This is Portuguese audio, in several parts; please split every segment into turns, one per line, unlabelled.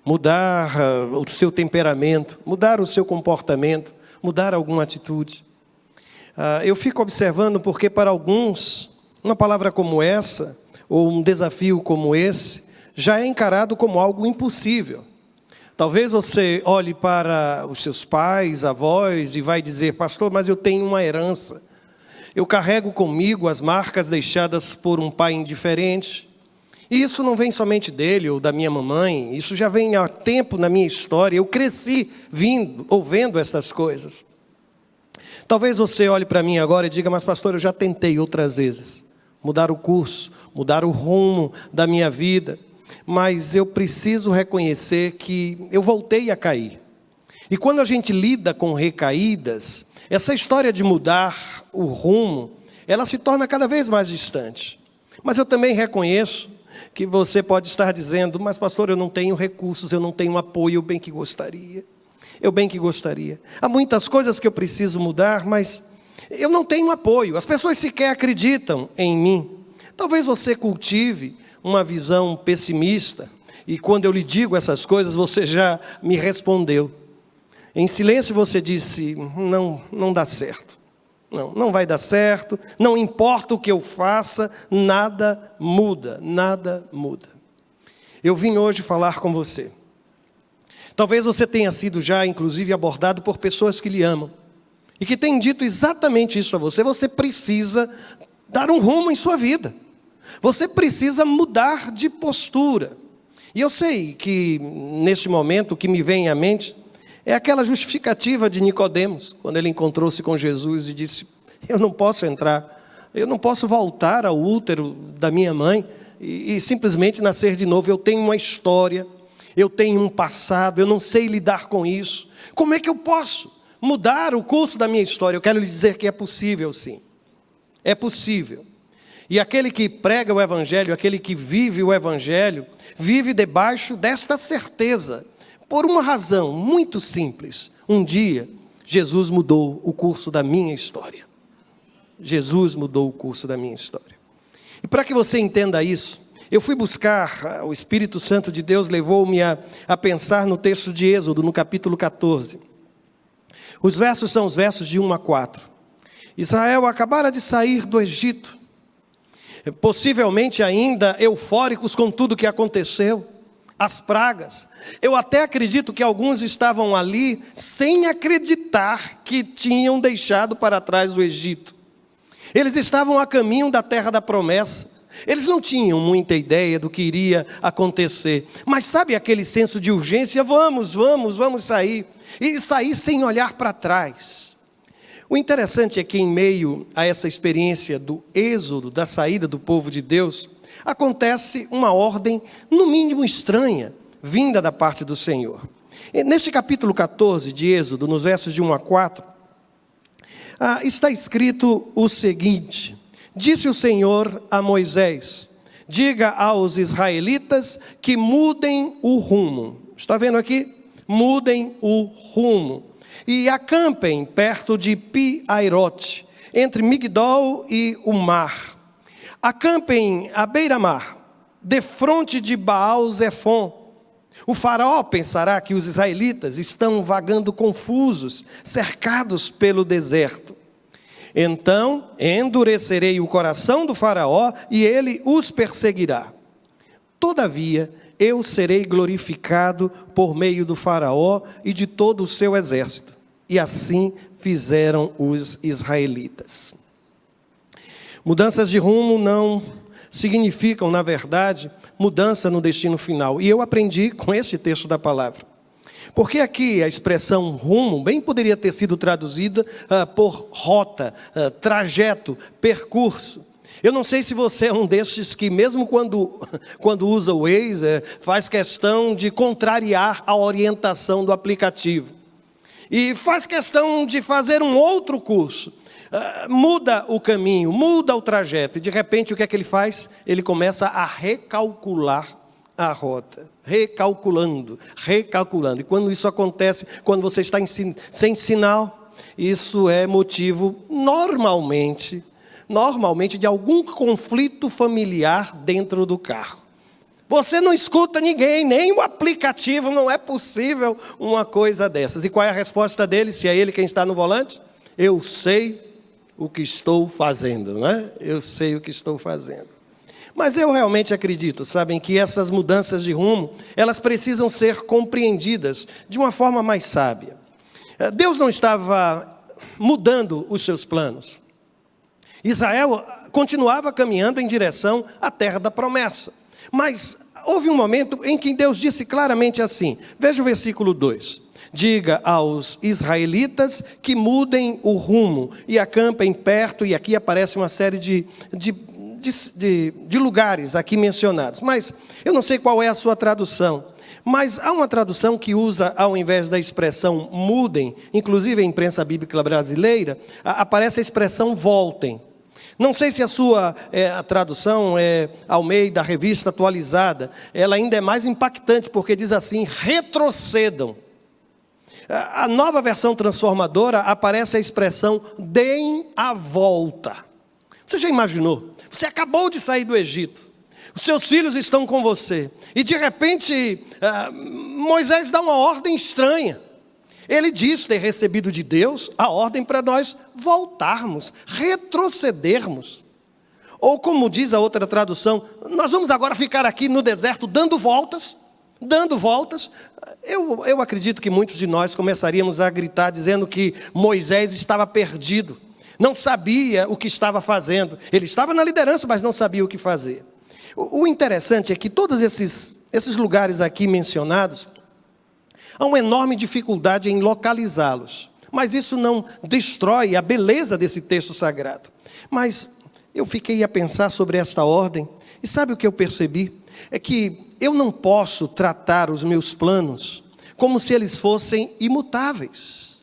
mudar o seu temperamento, mudar o seu comportamento, mudar alguma atitude. Eu fico observando porque para alguns, uma palavra como essa, ou um desafio como esse, já é encarado como algo impossível. Talvez você olhe para os seus pais, avós, e vai dizer: pastor, mas eu tenho uma herança. Eu carrego comigo as marcas deixadas por um pai indiferente. E isso não vem somente dele ou da minha mamãe, isso já vem há tempo na minha história. Eu cresci ouvindo essas coisas. Talvez você olhe para mim agora e diga: mas pastor, eu já tentei outras vezes mudar o curso, mudar o rumo da minha vida, mas eu preciso reconhecer que eu voltei a cair. E quando a gente lida com recaídas, essa história de mudar o rumo, ela se torna cada vez mais distante. Mas eu também reconheço que você pode estar dizendo: mas pastor, eu não tenho recursos, eu não tenho apoio, eu bem que gostaria. Eu bem que gostaria. Há muitas coisas que eu preciso mudar, mas eu não tenho apoio. As pessoas sequer acreditam em mim. Talvez você cultive uma visão pessimista, e quando eu lhe digo essas coisas, você já me respondeu. Em silêncio você disse: não dá certo. Não vai dar certo, não importa o que eu faça, nada muda, nada muda. Eu vim hoje falar com você. Talvez você tenha sido já, inclusive, abordado por pessoas que lhe amam, e que têm dito exatamente isso a você: você precisa dar um rumo em sua vida. Você precisa mudar de postura. E eu sei que, neste momento, o que me vem à mente é aquela justificativa de Nicodemos, quando ele encontrou-se com Jesus e disse: eu não posso entrar, eu não posso voltar ao útero da minha mãe e simplesmente nascer de novo. Eu tenho uma história, eu tenho um passado, eu não sei lidar com isso. Como é que eu posso mudar o curso da minha história? Eu quero lhe dizer que é possível, sim. É possível. E aquele que prega o Evangelho, aquele que vive o Evangelho, vive debaixo desta certeza, por uma razão muito simples: um dia, Jesus mudou o curso da minha história. Jesus mudou o curso da minha história. E para que você entenda isso, eu fui buscar, o Espírito Santo de Deus levou-me a pensar no texto de Êxodo, no capítulo 14. Os versos são os versos de 1 a 4. Israel acabara de sair do Egito, possivelmente ainda eufóricos com tudo o que aconteceu, as pragas. Eu até acredito que alguns estavam ali sem acreditar que tinham deixado para trás o Egito. Eles estavam a caminho da terra da promessa. Eles não tinham muita ideia do que iria acontecer. Mas sabe aquele senso de urgência? Vamos sair. E sair sem olhar para trás. O interessante é que, em meio a essa experiência do êxodo, da saída do povo de Deus, acontece uma ordem, no mínimo estranha, vinda da parte do Senhor. Neste capítulo 14 de Êxodo, nos versos de 1 a 4, está escrito o seguinte: disse o Senhor a Moisés: diga aos israelitas que mudem o rumo. Está vendo aqui? Mudem o rumo. E acampem perto de Pi-Airote, entre Migdol e o mar. Acampem à beira-mar, defronte de Baal-Zefon. O faraó pensará que os israelitas estão vagando confusos, cercados pelo deserto. Então endurecerei o coração do faraó e ele os perseguirá. Todavia, eu serei glorificado por meio do faraó e de todo o seu exército. E assim fizeram os israelitas. Mudanças de rumo não significam, na verdade, mudança no destino final. E eu aprendi com este texto da palavra. Porque aqui a expressão rumo bem poderia ter sido traduzida por rota, trajeto, percurso. Eu não sei se você é um desses que, mesmo quando usa o Waze, faz questão de contrariar a orientação do aplicativo. E faz questão de fazer um outro curso. Muda o caminho, muda o trajeto. E de repente o que é que ele faz? Ele começa a recalcular a rota. Recalculando. E quando isso acontece, quando você está sem sinal, isso é motivo normalmente de algum conflito familiar dentro do carro. Você não escuta ninguém, nem o aplicativo, não é possível uma coisa dessas. E qual é a resposta dele, se é ele quem está no volante? Eu sei o que estou fazendo, né? Eu sei o que estou fazendo. Mas eu realmente acredito, sabem, que essas mudanças de rumo, elas precisam ser compreendidas de uma forma mais sábia. Deus não estava mudando os seus planos. Israel continuava caminhando em direção à terra da promessa. Mas houve um momento em que Deus disse claramente assim, veja o versículo 2. Diga aos israelitas que mudem o rumo e acampem perto, e aqui aparece uma série de lugares aqui mencionados. Mas eu não sei qual é a sua tradução. Mas há uma tradução que usa, ao invés da expressão mudem, inclusive a imprensa bíblica brasileira, aparece a expressão voltem. Não sei se a sua a tradução é Almeida, Revista Atualizada, ela ainda é mais impactante, porque diz assim, retrocedam. A nova versão transformadora aparece a expressão deem a volta. Você já imaginou? Você acabou de sair do Egito, os seus filhos estão com você, e de repente Moisés dá uma ordem estranha. Ele diz ter recebido de Deus a ordem para nós voltarmos, retrocedermos. Ou como diz a outra tradução, nós vamos agora ficar aqui no deserto dando voltas. Eu acredito que muitos de nós começaríamos a gritar dizendo que Moisés estava perdido. Não sabia o que estava fazendo. Ele estava na liderança, mas não sabia o que fazer. O interessante é que todos esses lugares aqui mencionados, há uma enorme dificuldade em localizá-los. Mas isso não destrói a beleza desse texto sagrado. Mas eu fiquei a pensar sobre esta ordem. E sabe o que eu percebi? É que eu não posso tratar os meus planos como se eles fossem imutáveis.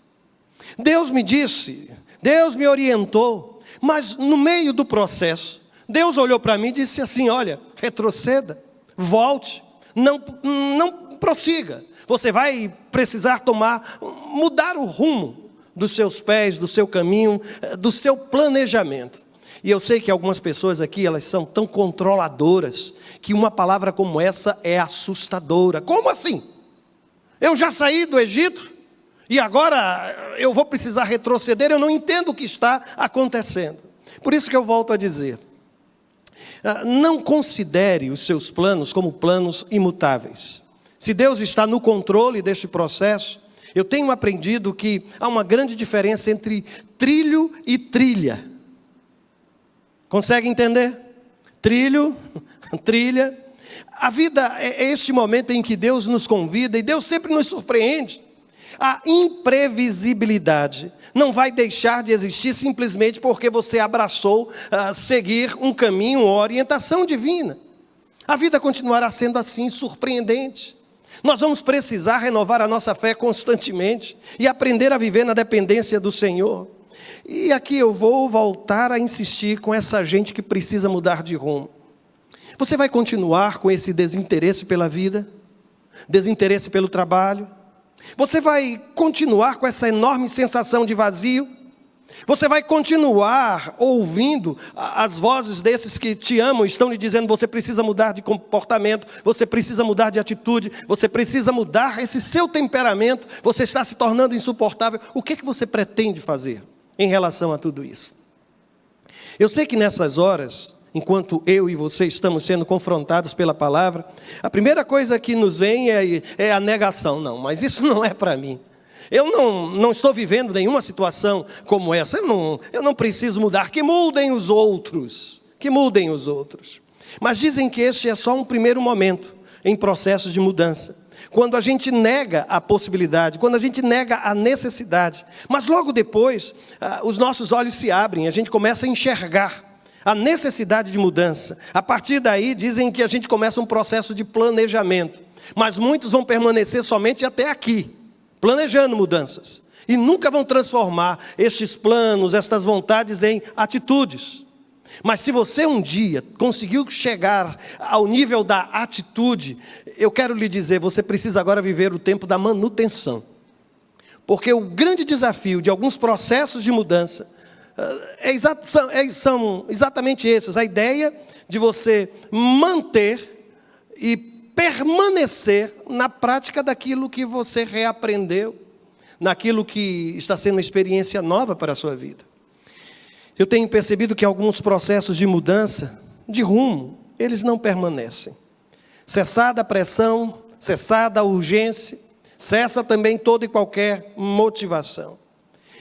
Deus me disse, Deus me orientou, mas no meio do processo, Deus olhou para mim e disse assim, olha, retroceda, volte, não prossiga. Você vai precisar mudar o rumo dos seus pés, do seu caminho, do seu planejamento. E eu sei que algumas pessoas aqui, elas são tão controladoras, que uma palavra como essa é assustadora. Como assim? Eu já saí do Egito e agora eu vou precisar retroceder, eu não entendo o que está acontecendo. Por isso que eu volto a dizer, não considere os seus planos como planos imutáveis. Se Deus está no controle deste processo, eu tenho aprendido que há uma grande diferença entre trilho e trilha. Consegue entender? Trilho, trilha. A vida é este momento em que Deus nos convida e Deus sempre nos surpreende. A imprevisibilidade não vai deixar de existir simplesmente porque você abraçou seguir um caminho ou orientação divina. A vida continuará sendo assim, surpreendente. Nós vamos precisar renovar a nossa fé constantemente e aprender a viver na dependência do Senhor. E aqui eu vou voltar a insistir com essa gente que precisa mudar de rumo. Você vai continuar com esse desinteresse pela vida? Desinteresse pelo trabalho? Você vai continuar com essa enorme sensação de vazio? Você vai continuar ouvindo as vozes desses que te amam, estão lhe dizendo, você precisa mudar de comportamento, você precisa mudar de atitude, você precisa mudar esse seu temperamento, você está se tornando insuportável. O que você pretende fazer em relação a tudo isso? Eu sei que nessas horas, enquanto eu e você estamos sendo confrontados pela palavra, a primeira coisa que nos vem é a negação. Não, mas isso não é para mim. Eu não estou vivendo nenhuma situação como essa. Eu não preciso mudar. Que mudem os outros. Que mudem os outros. Mas dizem que este é só um primeiro momento em processo de mudança. Quando a gente nega a possibilidade, quando a gente nega a necessidade. Mas logo depois, os nossos olhos se abrem, a gente começa a enxergar a necessidade de mudança. A partir daí, dizem que a gente começa um processo de planejamento. Mas muitos vão permanecer somente até aqui, planejando mudanças. E nunca vão transformar estes planos, estas vontades em atitudes. Mas se você um dia conseguiu chegar ao nível da atitude, eu quero lhe dizer, você precisa agora viver o tempo da manutenção. Porque o grande desafio de alguns processos de mudança são exatamente esses. A ideia de você manter e permanecer na prática daquilo que você reaprendeu, naquilo que está sendo uma experiência nova para a sua vida. Eu tenho percebido que alguns processos de mudança, de rumo, eles não permanecem. Cessada a pressão, cessada a urgência, cessa também toda e qualquer motivação.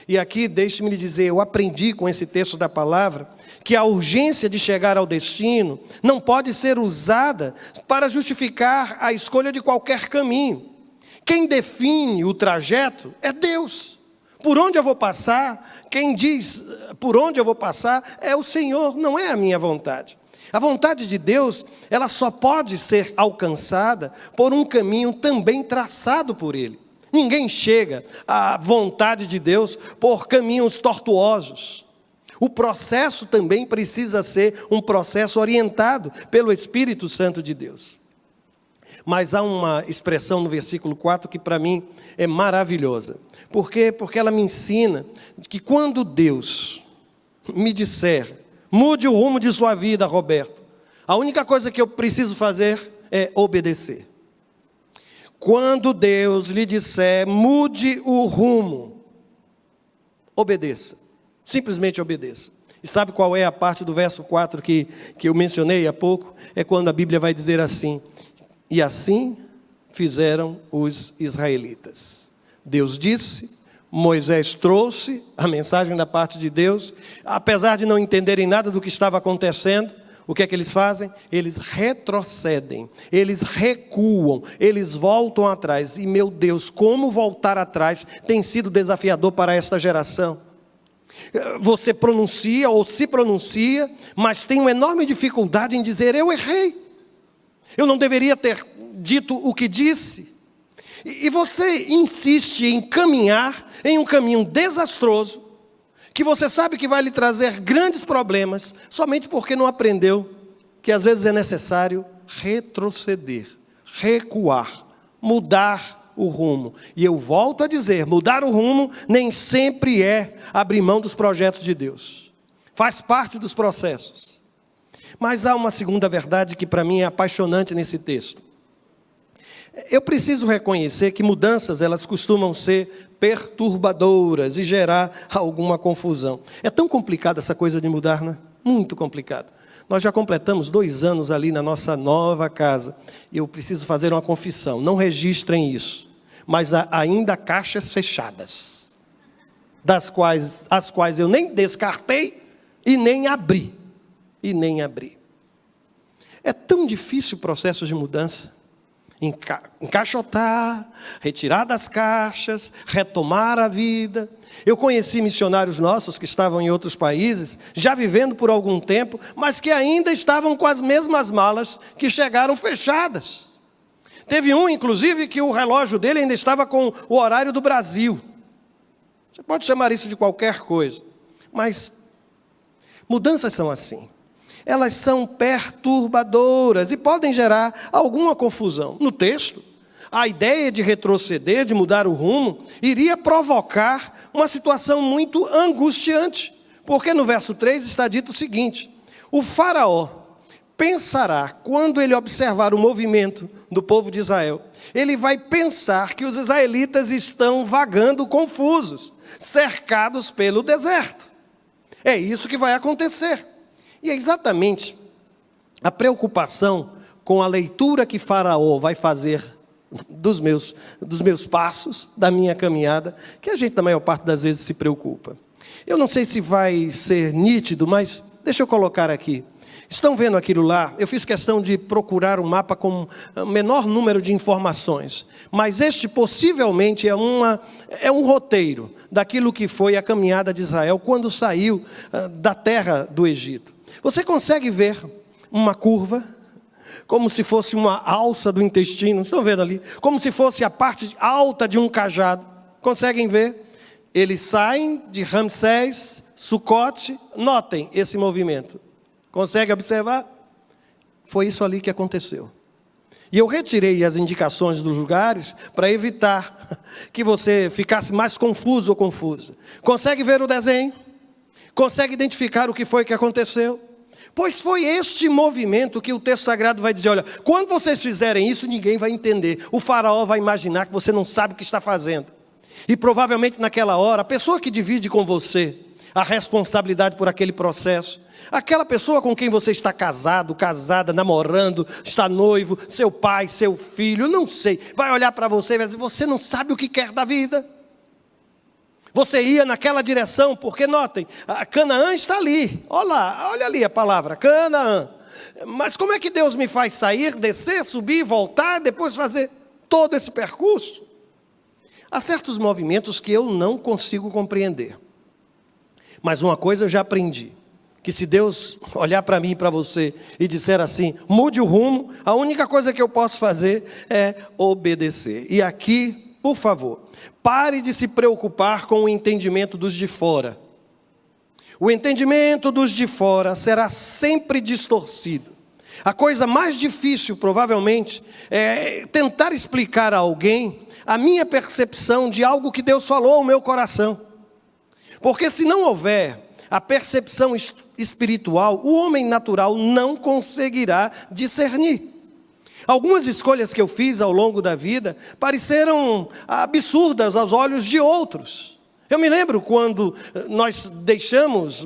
E aqui, deixe-me lhe dizer, eu aprendi com esse texto da palavra, que a urgência de chegar ao destino não pode ser usada para justificar a escolha de qualquer caminho. Quem define o trajeto é Deus. Por onde eu vou passar, quem diz por onde eu vou passar é o Senhor, não é a minha vontade. A vontade de Deus, ela só pode ser alcançada por um caminho também traçado por Ele. Ninguém chega à vontade de Deus por caminhos tortuosos. O processo também precisa ser um processo orientado pelo Espírito Santo de Deus. Mas há uma expressão no versículo 4 que para mim é maravilhosa. Por quê? Porque ela me ensina que quando Deus me disser, mude o rumo de sua vida, Roberto, a única coisa que eu preciso fazer é obedecer. Quando Deus lhe disser, mude o rumo, obedeça. Simplesmente obedeça. E sabe qual é a parte do verso 4 que eu mencionei há pouco? É quando a Bíblia vai dizer assim, e assim fizeram os israelitas. Deus disse, Moisés trouxe a mensagem da parte de Deus, apesar de não entenderem nada do que estava acontecendo, o que é que eles fazem? Eles retrocedem, eles recuam, eles voltam atrás. E meu Deus, como voltar atrás tem sido desafiador para esta geração. Você pronuncia ou se pronuncia, mas tem uma enorme dificuldade em dizer, eu errei. Eu não deveria ter dito o que disse. E você insiste em caminhar em um caminho desastroso, que você sabe que vai lhe trazer grandes problemas, somente porque não aprendeu que às vezes é necessário retroceder, recuar, mudar o rumo. E eu volto a dizer, mudar o rumo nem sempre é abrir mão dos projetos de Deus. Faz parte dos processos. Mas há uma segunda verdade que para mim é apaixonante nesse texto. Eu preciso reconhecer que mudanças, elas costumam ser perturbadoras e gerar alguma confusão. É tão complicado essa coisa de mudar, não é? Muito complicado. Nós já completamos 2 anos ali na nossa nova casa. E eu preciso fazer uma confissão. Não registrem isso. Mas há ainda caixas fechadas. As quais eu nem descartei e nem abri. É tão difícil o processo de mudança. Encaixotar, retirar das caixas, retomar a vida. Eu conheci missionários nossos que estavam em outros países, já vivendo por algum tempo, mas que ainda estavam com as mesmas malas que chegaram fechadas. Teve um, inclusive, que o relógio dele ainda estava com o horário do Brasil. Você pode chamar isso de qualquer coisa, mas mudanças são assim. Elas são perturbadoras e podem gerar alguma confusão. No texto, a ideia de retroceder, de mudar o rumo, iria provocar uma situação muito angustiante. Porque no verso 3 está dito o seguinte, o faraó pensará, quando ele observar o movimento do povo de Israel, ele vai pensar que os israelitas estão vagando confusos, cercados pelo deserto. É isso que vai acontecer. E é exatamente a preocupação com a leitura que Faraó vai fazer dos meus passos, da minha caminhada, que a gente, na maior parte das vezes, se preocupa. Eu não sei se vai ser nítido, mas deixa eu colocar aqui. Estão vendo aquilo lá? Eu fiz questão de procurar um mapa com o menor número de informações. Mas este possivelmente é um roteiro daquilo que foi a caminhada de Israel quando saiu da terra do Egito. Você consegue ver uma curva, como se fosse uma alça do intestino, estão vendo ali? Como se fosse a parte alta de um cajado. Conseguem ver? Eles saem de Ramsés, Sucote, notem esse movimento. Consegue observar? Foi isso ali que aconteceu. E eu retirei as indicações dos lugares para evitar que você ficasse mais confuso ou confusa. Consegue ver o desenho? Consegue identificar o que foi que aconteceu? Pois foi este movimento que o texto sagrado vai dizer, olha, quando vocês fizerem isso, ninguém vai entender. O faraó vai imaginar que você não sabe o que está fazendo. E provavelmente naquela hora, a pessoa que divide com você a responsabilidade por aquele processo, aquela pessoa com quem você está casado, casada, namorando, está noivo, seu pai, seu filho, não sei, vai olhar para você e vai dizer, você não sabe o que quer da vida. Você ia naquela direção, porque notem, a Canaã está ali, olha ali a palavra, Canaã. Mas como é que Deus me faz sair, descer, subir, voltar, depois fazer todo esse percurso? Há certos movimentos que eu não consigo compreender. Mas uma coisa eu já aprendi, que se Deus olhar para mim e para você e disser assim, mude o rumo, a única coisa que eu posso fazer é obedecer. E aqui, por favor, pare de se preocupar com o entendimento dos de fora. O entendimento dos de fora será sempre distorcido. A coisa mais difícil, provavelmente, é tentar explicar a alguém a minha percepção de algo que Deus falou ao meu coração. Porque se não houver a percepção espiritual, o homem natural não conseguirá discernir. Algumas escolhas que eu fiz ao longo da vida pareceram absurdas aos olhos de outros. Eu me lembro quando nós deixamos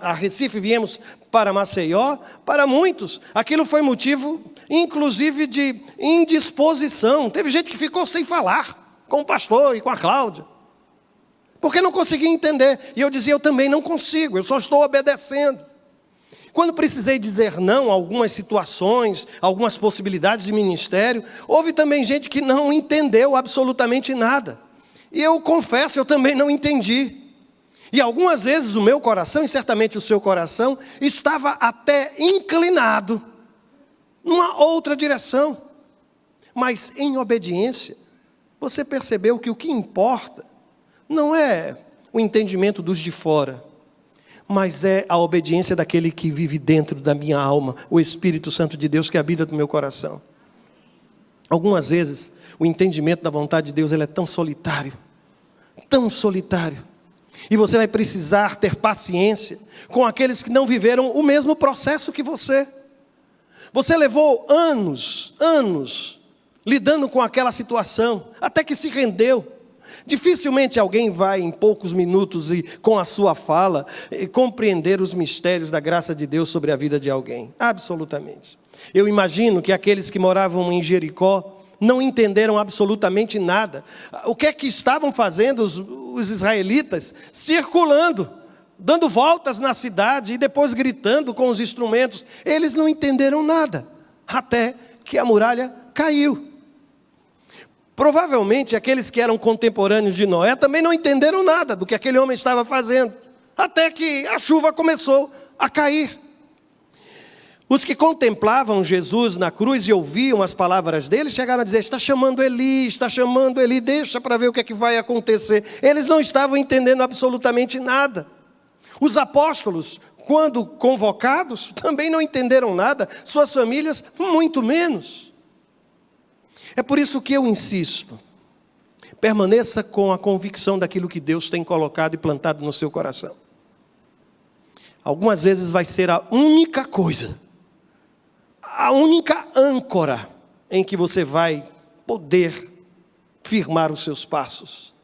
a Recife e viemos para Maceió, para muitos, aquilo foi motivo, inclusive, de indisposição. Teve gente que ficou sem falar com o pastor e com a Cláudia, porque não conseguia entender. E eu dizia, eu também não consigo, eu só estou obedecendo. Quando precisei dizer não a algumas situações, algumas possibilidades de ministério, houve também gente que não entendeu absolutamente nada. E eu confesso, eu também não entendi. E algumas vezes o meu coração, e certamente o seu coração, estava até inclinado numa outra direção. Mas em obediência, você percebeu que o que importa não é o entendimento dos de fora, mas é a obediência daquele que vive dentro da minha alma, o Espírito Santo de Deus que habita no meu coração. Algumas vezes, o entendimento da vontade de Deus ele é tão solitário, e você vai precisar ter paciência com aqueles que não viveram o mesmo processo que você. Você levou anos lidando com aquela situação, até que se rendeu. Dificilmente alguém vai em poucos minutos e com a sua fala compreender os mistérios da graça de Deus sobre a vida de alguém, absolutamente. Eu imagino que aqueles que moravam em Jericó não entenderam absolutamente nada. O que é que estavam fazendo os israelitas? Circulando, dando voltas na cidade e depois gritando com os instrumentos. Eles não entenderam nada, até que a muralha caiu. Provavelmente aqueles que eram contemporâneos de Noé também não entenderam nada do que aquele homem estava fazendo, até que a chuva começou a cair. Os que contemplavam Jesus na cruz e ouviam as palavras dele, chegaram a dizer, está chamando Eli, deixa para ver o que é que vai acontecer. Eles não estavam entendendo absolutamente nada. Os apóstolos, quando convocados, também não entenderam nada, suas famílias, muito menos. É por isso que eu insisto, permaneça com a convicção daquilo que Deus tem colocado e plantado no seu coração. Algumas vezes vai ser a única coisa, a única âncora em que você vai poder firmar os seus passos.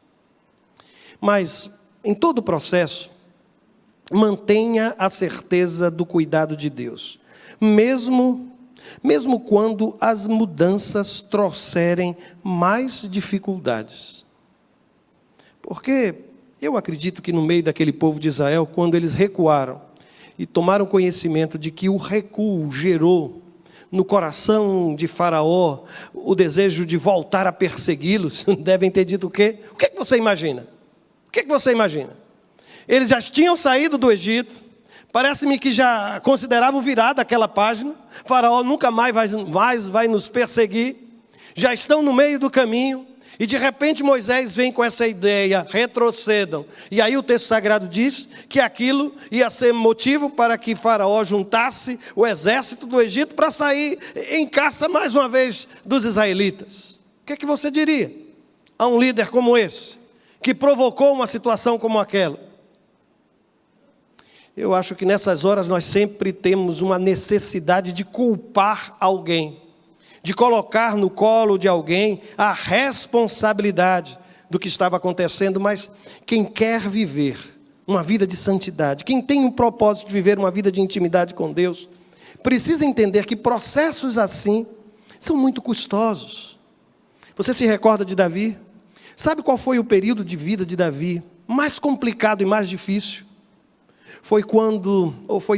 Mas, em todo o processo, mantenha a certeza do cuidado de Deus. Mesmo quando as mudanças trouxerem mais dificuldades. Porque eu acredito que no meio daquele povo de Israel, quando eles recuaram e tomaram conhecimento de que o recuo gerou no coração de Faraó o desejo de voltar a persegui-los, devem ter dito o quê? O que é que você imagina? O que é que você imagina? Eles já tinham saído do Egito, parece-me que já consideravam virada aquela página, Faraó nunca mais vai nos perseguir, já estão no meio do caminho, e de repente Moisés vem com essa ideia, retrocedam. E aí o texto sagrado diz que aquilo ia ser motivo para que Faraó juntasse o exército do Egito para sair em caça mais uma vez dos israelitas. O que é que você diria a um líder como esse, que provocou uma situação como aquela? Eu acho que nessas horas nós sempre temos uma necessidade de culpar alguém, de colocar no colo de alguém a responsabilidade do que estava acontecendo, mas quem quer viver uma vida de santidade, quem tem o propósito de viver uma vida de intimidade com Deus, precisa entender que processos assim são muito custosos. Você se recorda de Davi? Sabe qual foi o período de vida de Davi mais complicado e mais difícil? Foi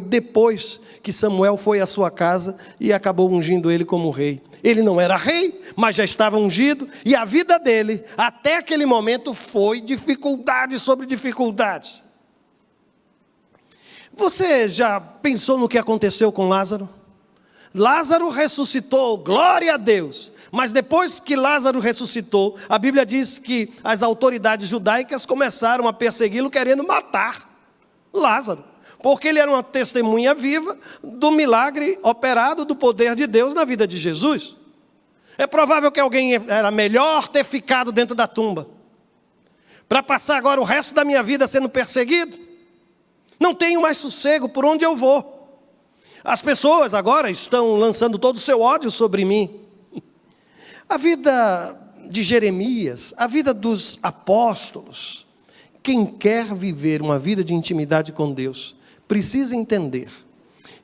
depois que Samuel foi à sua casa e acabou ungindo ele como rei. Ele não era rei, mas já estava ungido, e a vida dele, até aquele momento, foi dificuldade sobre dificuldade. Você já pensou no que aconteceu com Lázaro? Lázaro ressuscitou, glória a Deus. Mas depois que Lázaro ressuscitou, a Bíblia diz que as autoridades judaicas começaram a persegui-lo, querendo matar Lázaro, porque ele era uma testemunha viva do milagre operado do poder de Deus na vida de Jesus. É provável que alguém era melhor ter ficado dentro da tumba, para passar agora o resto da minha vida sendo perseguido. Não tenho mais sossego por onde eu vou. As pessoas agora estão lançando todo o seu ódio sobre mim. A vida de Jeremias, a vida dos apóstolos, quem quer viver uma vida de intimidade com Deus, precisa entender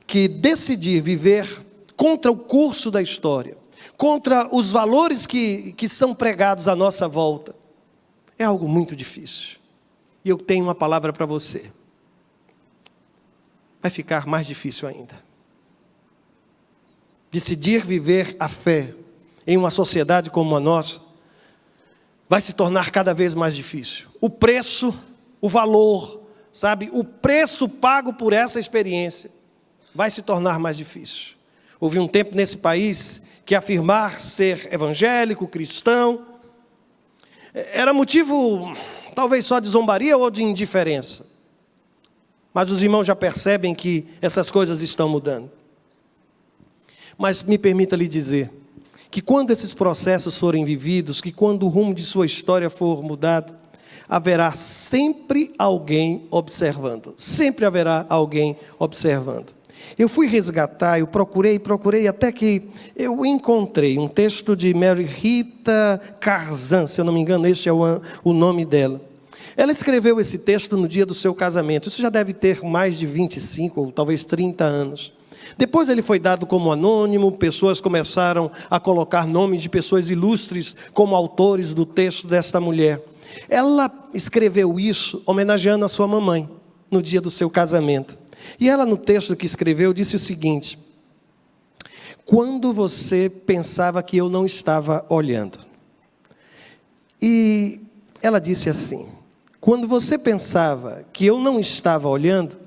que decidir viver contra o curso da história, contra os valores que são pregados à nossa volta, é algo muito difícil. E eu tenho uma palavra para você. Vai ficar mais difícil ainda. Decidir viver a fé em uma sociedade como a nossa vai se tornar cada vez mais difícil. O preço, o valor, sabe, o preço pago por essa experiência vai se tornar mais difícil. Houve um tempo nesse país que afirmar ser evangélico, cristão, era motivo talvez só de zombaria ou de indiferença. Mas os irmãos já percebem que essas coisas estão mudando. Mas me permita lhe dizer que quando esses processos forem vividos, que quando o rumo de sua história for mudado, haverá sempre alguém observando. Sempre haverá alguém observando. Eu fui resgatar, eu procurei até que eu encontrei um texto de Mary Rita Carzan, se eu não me engano, este é o nome dela. Ela escreveu esse texto no dia do seu casamento. Isso já deve ter mais de 25 ou talvez 30 anos. Depois ele foi dado como anônimo, pessoas começaram a colocar nomes de pessoas ilustres como autores do texto desta mulher. Ela escreveu isso homenageando a sua mamãe no dia do seu casamento. E ela, no texto que escreveu, disse o seguinte: quando você pensava que eu não estava olhando. E ela disse assim: quando você pensava que eu não estava olhando,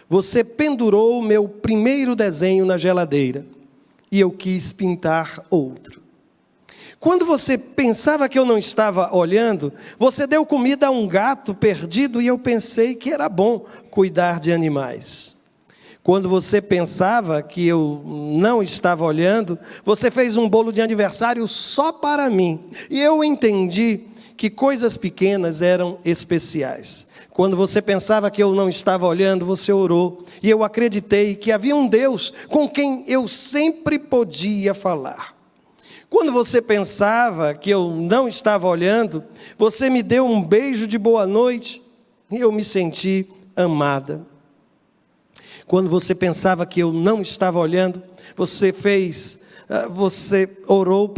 você pendurou o meu primeiro desenho na geladeira e eu quis pintar outro. Quando você pensava que eu não estava olhando, você deu comida a um gato perdido e eu pensei que era bom cuidar de animais. Quando você pensava que eu não estava olhando, você fez um bolo de aniversário só para mim. E eu entendi que coisas pequenas eram especiais. Quando você pensava que eu não estava olhando, você orou. E eu acreditei que havia um Deus com quem eu sempre podia falar. Quando você pensava que eu não estava olhando, você me deu um beijo de boa noite e eu me senti amada. Quando você pensava que eu não estava olhando, você orou,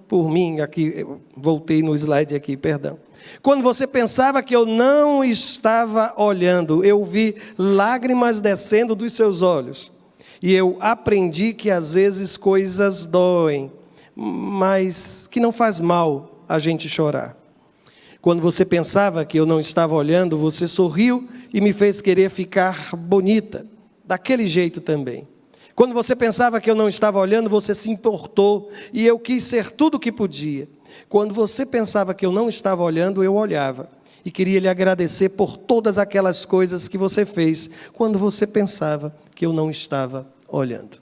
por mim, aqui, voltei no slide aqui, perdão. Quando você pensava que eu não estava olhando, eu vi lágrimas descendo dos seus olhos. E eu aprendi que às vezes coisas doem, mas que não faz mal a gente chorar. Quando você pensava que eu não estava olhando, você sorriu e me fez querer ficar bonita, daquele jeito também. Quando você pensava que eu não estava olhando, você se importou e eu quis ser tudo o que podia. Quando você pensava que eu não estava olhando, eu olhava e queria lhe agradecer por todas aquelas coisas que você fez quando você pensava que eu não estava olhando.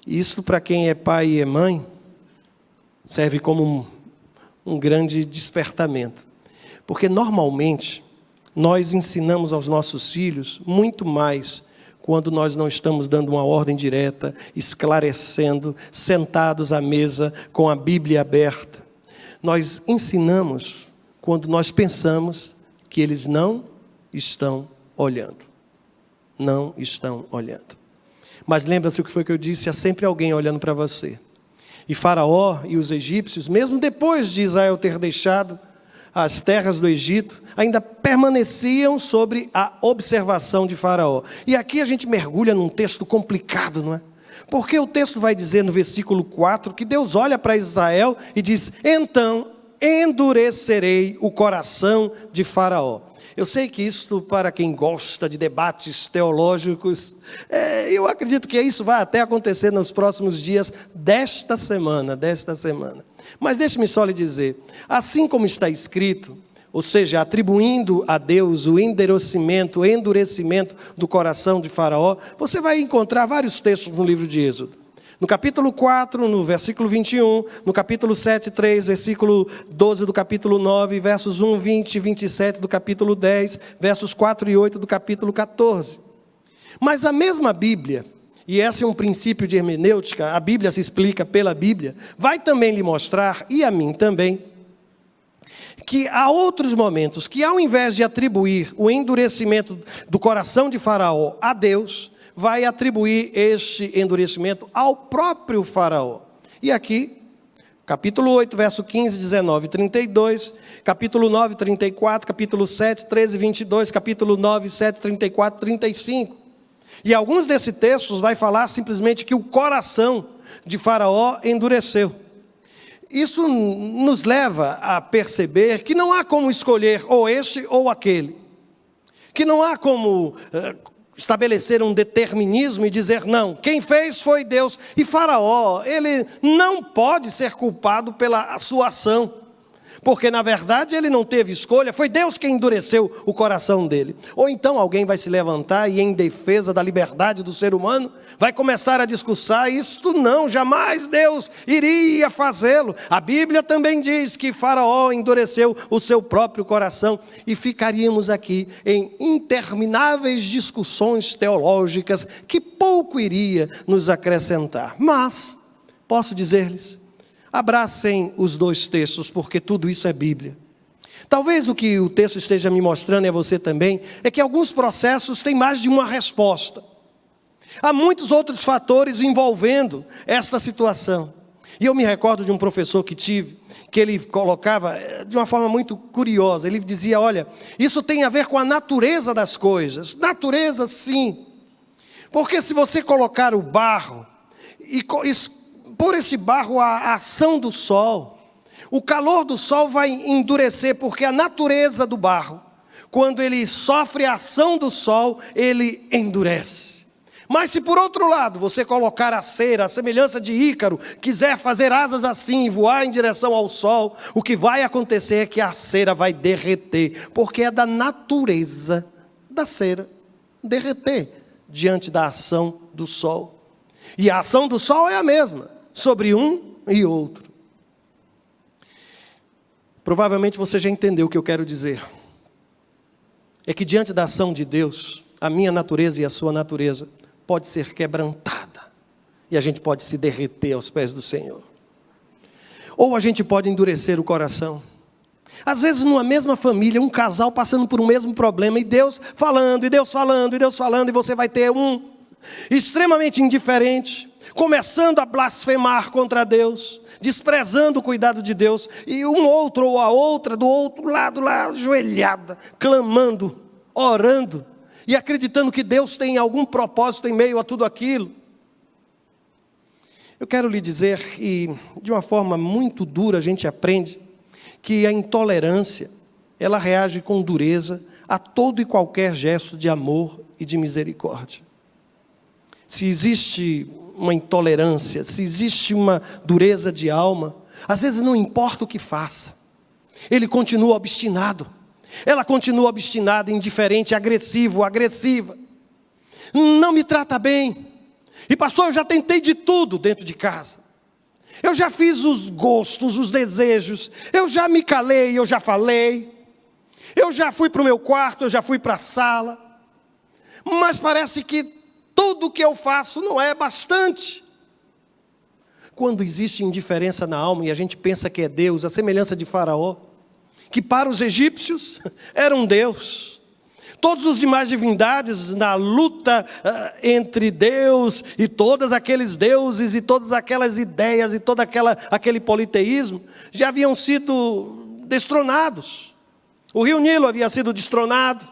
Isso, para quem é pai e é mãe, serve como um grande despertamento. Porque normalmente Nós ensinamos aos nossos filhos muito mais quando nós não estamos dando uma ordem direta, esclarecendo, sentados à mesa com a Bíblia aberta. Nós ensinamos quando nós pensamos que eles não estão olhando. Não estão olhando. Mas lembra-se o que foi que eu disse, há sempre alguém olhando para você. E Faraó e os egípcios, mesmo depois de Israel ter deixado as terras do Egito, ainda permaneciam sobre a observação de Faraó. E aqui a gente mergulha num texto complicado, não é? Porque o texto vai dizer no versículo 4 que Deus olha para Israel e diz: então endurecerei o coração de Faraó. Eu sei que isto, para quem gosta de debates teológicos, eu acredito que isso vai até acontecer nos próximos dias desta semana. Mas deixe-me só lhe dizer, assim como está escrito, ou seja, atribuindo a Deus o endurecimento do coração de Faraó, você vai encontrar vários textos no livro de Êxodo. No capítulo 4, no versículo 21, no capítulo 7, 3, versículo 12 do capítulo 9, versos 1, 20 e 27 do capítulo 10, versos 4 e 8 do capítulo 14. Mas a mesma Bíblia, e esse é um princípio de hermenêutica, a Bíblia se explica pela Bíblia, vai também lhe mostrar, e a mim também, que há outros momentos que, ao invés de atribuir o endurecimento do coração de Faraó a Deus, vai atribuir este endurecimento ao próprio Faraó. E aqui, capítulo 8, verso 15, 19 e 32, capítulo 9, 34, capítulo 7, 13 e 22, capítulo 9, 7, 34, 35. E alguns desses textos vai falar simplesmente que o coração de Faraó endureceu. Isso nos leva a perceber que não há como escolher ou este ou aquele. Que não há como estabelecer um determinismo e dizer, não, quem fez foi Deus. E Faraó, ele não pode ser culpado pela sua ação, porque na verdade ele não teve escolha, foi Deus quem endureceu o coração dele. Ou então alguém vai se levantar e, em defesa da liberdade do ser humano, vai começar a discursar: isto não, jamais Deus iria fazê-lo. A Bíblia também diz que Faraó endureceu o seu próprio coração, e ficaríamos aqui em intermináveis discussões teológicas que pouco iria nos acrescentar. Mas posso dizer-lhes, abracem os dois textos, porque tudo isso é Bíblia. Talvez o que o texto esteja me mostrando, e a você também, é que alguns processos têm mais de uma resposta. Há muitos outros fatores envolvendo esta situação. E eu me recordo de um professor que tive, que ele colocava de uma forma muito curiosa. Ele dizia, olha, isso tem a ver com a natureza das coisas. Natureza, sim. Porque se você colocar o barro e por esse barro a ação do sol, o calor do sol vai endurecer, porque a natureza do barro, quando ele sofre a ação do sol, ele endurece. Mas se por outro lado você colocar a cera, a semelhança de Ícaro, quiser fazer asas assim e voar em direção ao sol, o que vai acontecer é que a cera vai derreter, porque é da natureza da cera derreter diante da ação do sol. E a ação do sol é a mesma sobre um e outro. Provavelmente você já entendeu o que eu quero dizer. É que diante da ação de Deus, a minha natureza e a sua natureza pode ser quebrantada. E a gente pode se derreter aos pés do Senhor. Ou a gente pode endurecer o coração. Às vezes numa mesma família, um casal passando por um mesmo problema, e Deus falando, e Deus falando, e Deus falando, e você vai ter um extremamente indiferente, começando a blasfemar contra Deus, desprezando o cuidado de Deus, e um outro ou a outra do outro lado lá, ajoelhada, clamando, orando, e acreditando que Deus tem algum propósito em meio a tudo aquilo. Eu quero lhe dizer, e de uma forma muito dura a gente aprende, que a intolerância, ela reage com dureza a todo e qualquer gesto de amor e de misericórdia. Se existe uma intolerância, se existe uma dureza de alma, às vezes não importa o que faça, ele continua obstinado, ela continua obstinada, indiferente, agressivo, agressiva, não me trata bem, e pastor, eu já tentei de tudo dentro de casa, eu já fiz os gostos, os desejos, eu já me calei, eu já falei, Eu já fui para o meu quarto, eu já fui para a sala, mas parece que tudo que eu faço não é bastante. Quando existe indiferença na alma e a gente pensa que é Deus, a semelhança de Faraó, que para os egípcios era um Deus. Todos os demais divindades na luta entre Deus e todos aqueles deuses e todas aquelas ideias e todo aquele politeísmo já haviam sido destronados. O rio Nilo havia sido destronado.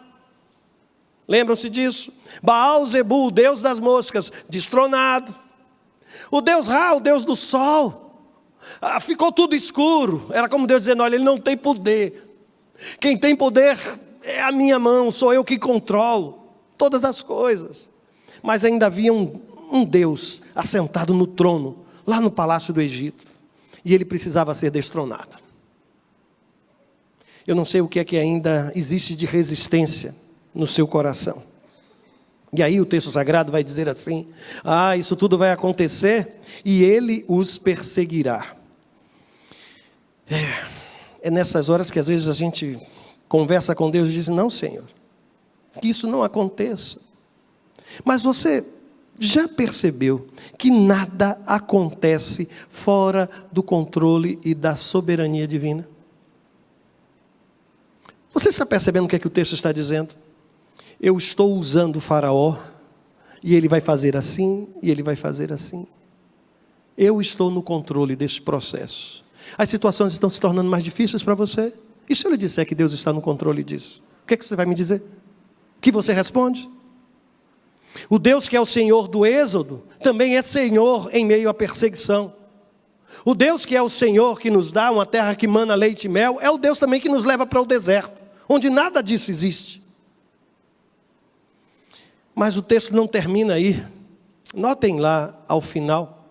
Lembram-se disso? Baal-Zebu, o deus das moscas, destronado. O deus Ra, o deus do sol, ficou tudo escuro. Era como Deus dizendo, olha, ele não tem poder. Quem tem poder é a minha mão, sou eu que controlo todas as coisas. Mas ainda havia um Deus assentado no trono, lá no palácio do Egito. E ele precisava ser destronado. Eu não sei o que é que ainda existe de resistência no seu coração. E aí o texto sagrado vai dizer assim, isso tudo vai acontecer e ele os perseguirá. É nessas horas que às vezes a gente conversa com Deus e diz, não, Senhor, que isso não aconteça. Mas você já percebeu que nada acontece fora do controle e da soberania divina? Você está percebendo o que é que o texto está dizendo? Eu estou usando o Faraó, e ele vai fazer assim, e ele vai fazer assim. Eu estou no controle deste processo. As situações estão se tornando mais difíceis para você? E se eu lhe disser que Deus está no controle disso? O que é que você vai me dizer? O que você responde? O Deus que é o Senhor do Êxodo, também é Senhor em meio à perseguição. O Deus que é o Senhor que nos dá uma terra que mana leite e mel, é o Deus também que nos leva para o deserto, onde nada disso existe. Mas o texto não termina aí. Notem lá ao final.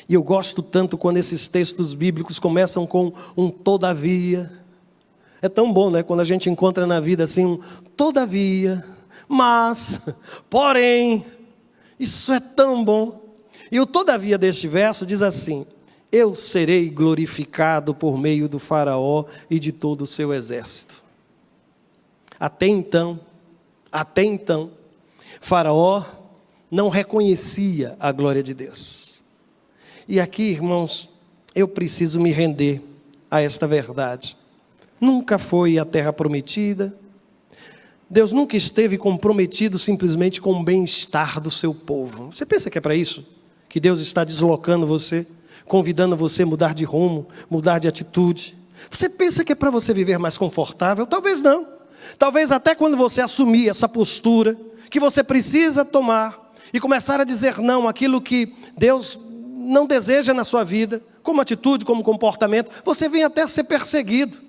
E eu gosto tanto quando esses textos bíblicos começam com um todavia. É tão bom, né? Quando a gente encontra na vida assim um todavia, mas, porém. Isso é tão bom. E o todavia deste verso diz assim, eu serei glorificado por meio do Faraó e de todo o seu exército. Até então, Faraó não reconhecia a glória de Deus. E aqui, irmãos, eu preciso me render a esta verdade. Nunca foi a terra prometida. Deus nunca esteve comprometido simplesmente com o bem-estar do seu povo. Você pensa que é para isso? Que Deus está deslocando você, convidando você a mudar de rumo, mudar de atitude? Você pensa que é para você viver mais confortável? Talvez não. Talvez até quando você assumir essa postura, que você precisa tomar e começar a dizer não àquilo que Deus não deseja na sua vida, como atitude, como comportamento, você vem até ser perseguido.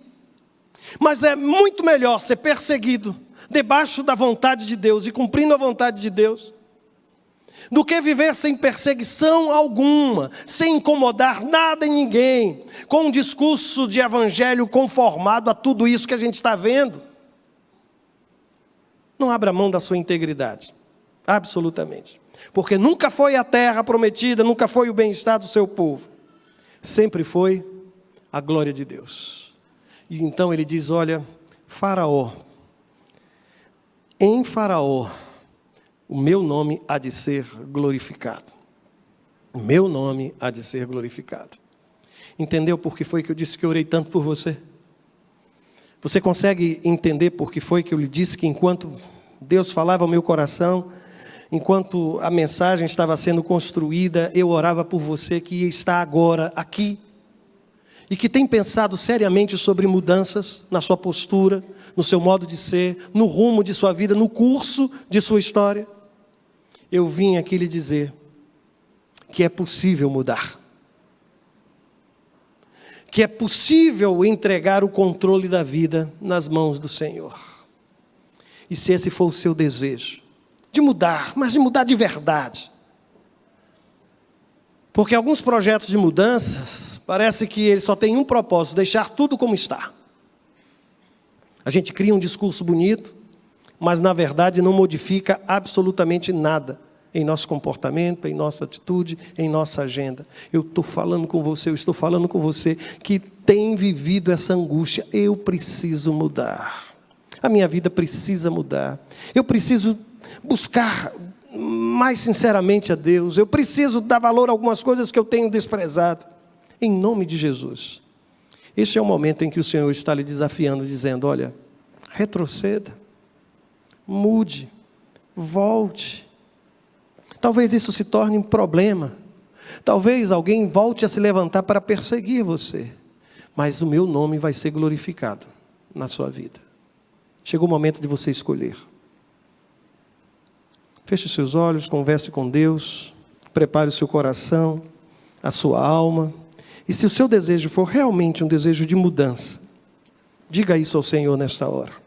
Mas é muito melhor ser perseguido debaixo da vontade de Deus e cumprindo a vontade de Deus, do que viver sem perseguição alguma, sem incomodar nada em ninguém, com um discurso de evangelho conformado a tudo isso que a gente está vendo. Não abra mão da sua integridade, absolutamente. Porque nunca foi a terra prometida, nunca foi o bem-estar do seu povo. Sempre foi a glória de Deus. E então ele diz, olha, Faraó, em Faraó, o meu nome há de ser glorificado. O meu nome há de ser glorificado. Entendeu por que foi que eu disse que eu orei tanto por você? Você consegue entender por que foi que eu lhe disse que enquanto Deus falava ao meu coração, enquanto a mensagem estava sendo construída, eu orava por você que está agora aqui e que tem pensado seriamente sobre mudanças na sua postura, no seu modo de ser, no rumo de sua vida, no curso de sua história? Eu vim aqui lhe dizer que é possível mudar. Que é possível entregar o controle da vida nas mãos do Senhor. E se esse for o seu desejo, de mudar, mas de mudar de verdade. Porque alguns projetos de mudanças, parece que eles só têm um propósito, deixar tudo como está. A gente cria um discurso bonito, mas na verdade não modifica absolutamente nada em nosso comportamento, em nossa atitude, em nossa agenda. Eu estou falando com você que tem vivido essa angústia. Eu preciso mudar. A minha vida precisa mudar. Eu preciso buscar mais sinceramente a Deus. Eu preciso dar valor a algumas coisas que eu tenho desprezado. Em nome de Jesus. Este é o momento em que o Senhor está lhe desafiando, dizendo: olha, retroceda, mude, volte. Talvez isso se torne um problema. Talvez alguém volte a se levantar para perseguir você. Mas o meu nome vai ser glorificado na sua vida. Chegou o momento de você escolher. Feche os seus olhos, converse com Deus, prepare o seu coração, a sua alma. E se o seu desejo for realmente um desejo de mudança, diga isso ao Senhor nesta hora.